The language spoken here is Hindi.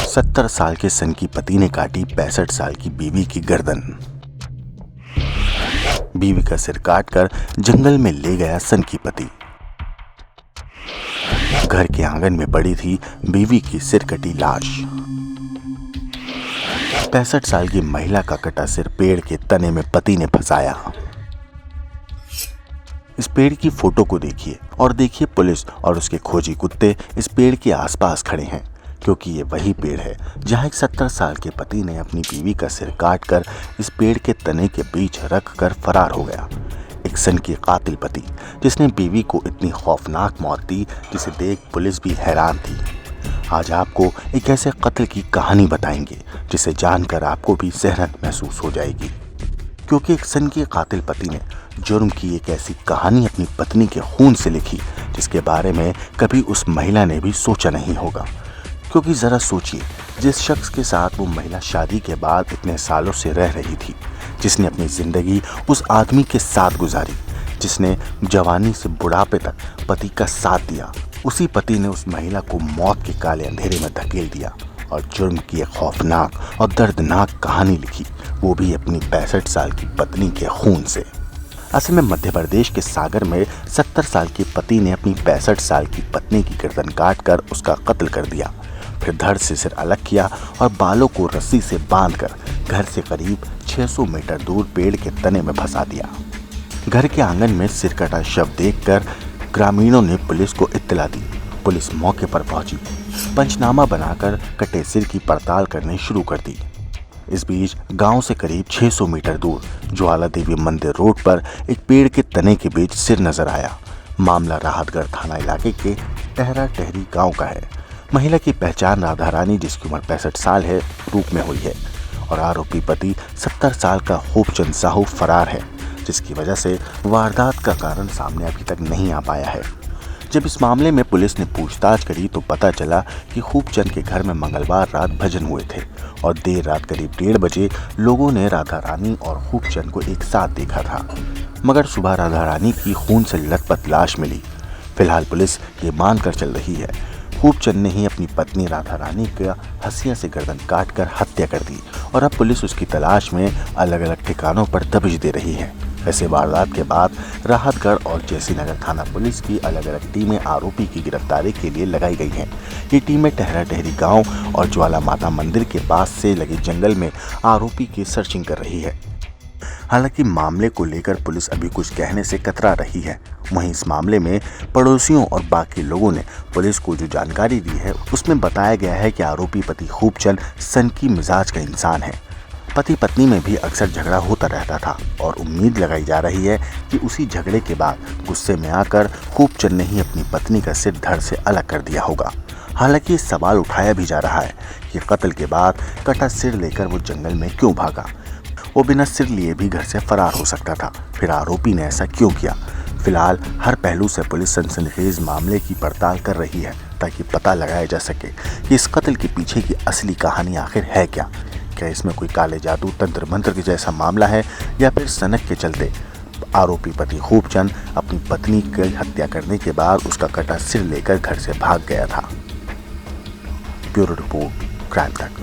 70 साल के सन की पति ने काटी 65 साल की बीवी की गर्दन। बीवी का सिर काटकर जंगल में ले गया सन की पति। घर के आंगन में पड़ी थी बीवी की सिर कटी लाश। 65 साल की महिला का कटा सिर पेड़ के तने में पति ने फंसाया। इस पेड़ की फोटो को देखिए और देखिए पुलिस और उसके खोजी कुत्ते इस पेड़ के आसपास खड़े हैं, क्योंकि ये वही पेड़ है जहां एक 70 साल के पति ने अपनी बीवी का सिर काटकर इस पेड़ के तने के बीच रख कर फरार हो गया। एक सन की कातिल पति जिसने बीवी को इतनी खौफनाक मौत दी जिसे देख पुलिस भी हैरान थी। आज आपको एक ऐसे कत्ल की कहानी बताएंगे जिसे जानकर आपको भी सेहरत महसूस हो जाएगी, क्योंकि एक सन की कातिल पति ने जुर्म की एक ऐसी कहानी अपनी पत्नी के खून से लिखी जिसके बारे में कभी उस महिला ने भी सोचा नहीं होगा। क्योंकि जरा सोचिए, जिस शख्स के साथ वो महिला शादी के बाद इतने सालों से रह रही थी, जिसने अपनी जिंदगी उस आदमी के साथ गुजारी, जिसने जवानी से बुढ़ापे तक पति का साथ दिया, उसी पति ने उस महिला को मौत के काले अंधेरे में धकेल दिया और जुर्म की एक खौफनाक और दर्दनाक कहानी लिखी, वो भी अपनी 65 साल की पत्नी के खून से। असल में मध्य प्रदेश के सागर में 70 साल के पति ने अपनी 65 साल की पत्नी की गर्दन काटकर उसका कत्ल कर दिया। फिर धड़ से सिर अलग किया और बालों को रस्सी से बांधकर घर से करीब 600 मीटर दूर पेड़ के तने में फंसा दिया। घर के आंगन में सिर कटा शव देखकर ग्रामीणों ने पुलिस को इत्तला दी। पुलिस मौके पर पहुंची, पंचनामा बनाकर कटे सिर की पड़ताल करनी शुरू कर दी। इस बीच गांव से करीब 600 मीटर दूर ज्वाला देवी मंदिर रोड पर एक पेड़ के तने के बीच सिर नजर आया। मामला राहतगढ़ थाना इलाके के टहरा टहरी गांव का है। महिला की पहचान राधा रानी, जिसकी उम्र 65 साल है, रूप में हुई है और आरोपी पति 70 साल का खूबचंद साहू फरार है, जिसकी वजह से वारदात का कारण सामने अभी तक नहीं आ पाया है। जब इस मामले में पुलिस ने पूछताछ करी तो पता चला कि खूबचंद के घर में मंगलवार रात भजन हुए थे और देर रात करीब 1:30 बजे लोगों ने राधा रानी और खूबचंद को एक साथ देखा था, मगर सुबह राधा रानी की खून से लथपथ लाश मिली। फिलहाल पुलिस ये मानकर चल रही है खूबचंद ने ही अपनी पत्नी राधा रानी का हंसिया से गर्दन काटकर हत्या कर दी और अब पुलिस उसकी तलाश में अलग अलग ठिकानों पर दबिश दे रही है। ऐसे वारदात के बाद राहतगढ़ और जयसीनगर थाना पुलिस की अलग अलग टीमें आरोपी की गिरफ्तारी के लिए लगाई गई हैं। ये टीमें टहरा टहरी गांव और ज्वाला माता मंदिर के पास से लगे जंगल में आरोपी की सर्चिंग कर रही है। हालांकि मामले को लेकर पुलिस अभी कुछ कहने से कतरा रही है। वहीं इस मामले में पड़ोसियों और बाकी लोगों ने पुलिस को जो जानकारी दी है उसमें बताया गया है कि आरोपी पति खूबचंद सनकी मिजाज का इंसान है। पति पत्नी में भी अक्सर झगड़ा होता रहता था और उम्मीद लगाई जा रही है कि उसी झगड़े के बाद गुस्से में आकर खूबचंद ने ही अपनी पत्नी का सिर धड़ से अलग कर दिया होगा। हालांकि सवाल उठाया भी जा रहा है कि कत्ल के बाद कटा सिर लेकर वो जंगल में क्यों भागा। वो बिना सिर लिए भी घर से फरार हो सकता था, फिर आरोपी ने ऐसा क्यों किया। फिलहाल हर पहलू से पुलिस सनसनीखेज मामले की पड़ताल कर रही है ताकि पता लगाया जा सके कि इस कत्ल के पीछे की असली कहानी आखिर है क्या। क्या इसमें कोई काले जादू तंत्र मंत्र के जैसा मामला है या फिर सनक के चलते आरोपी पति खूबचंद अपनी पत्नी की हत्या करने के बाद उसका कटा सिर लेकर घर से भाग गया था। ब्यूरो रिपोर्ट, क्राइम तक।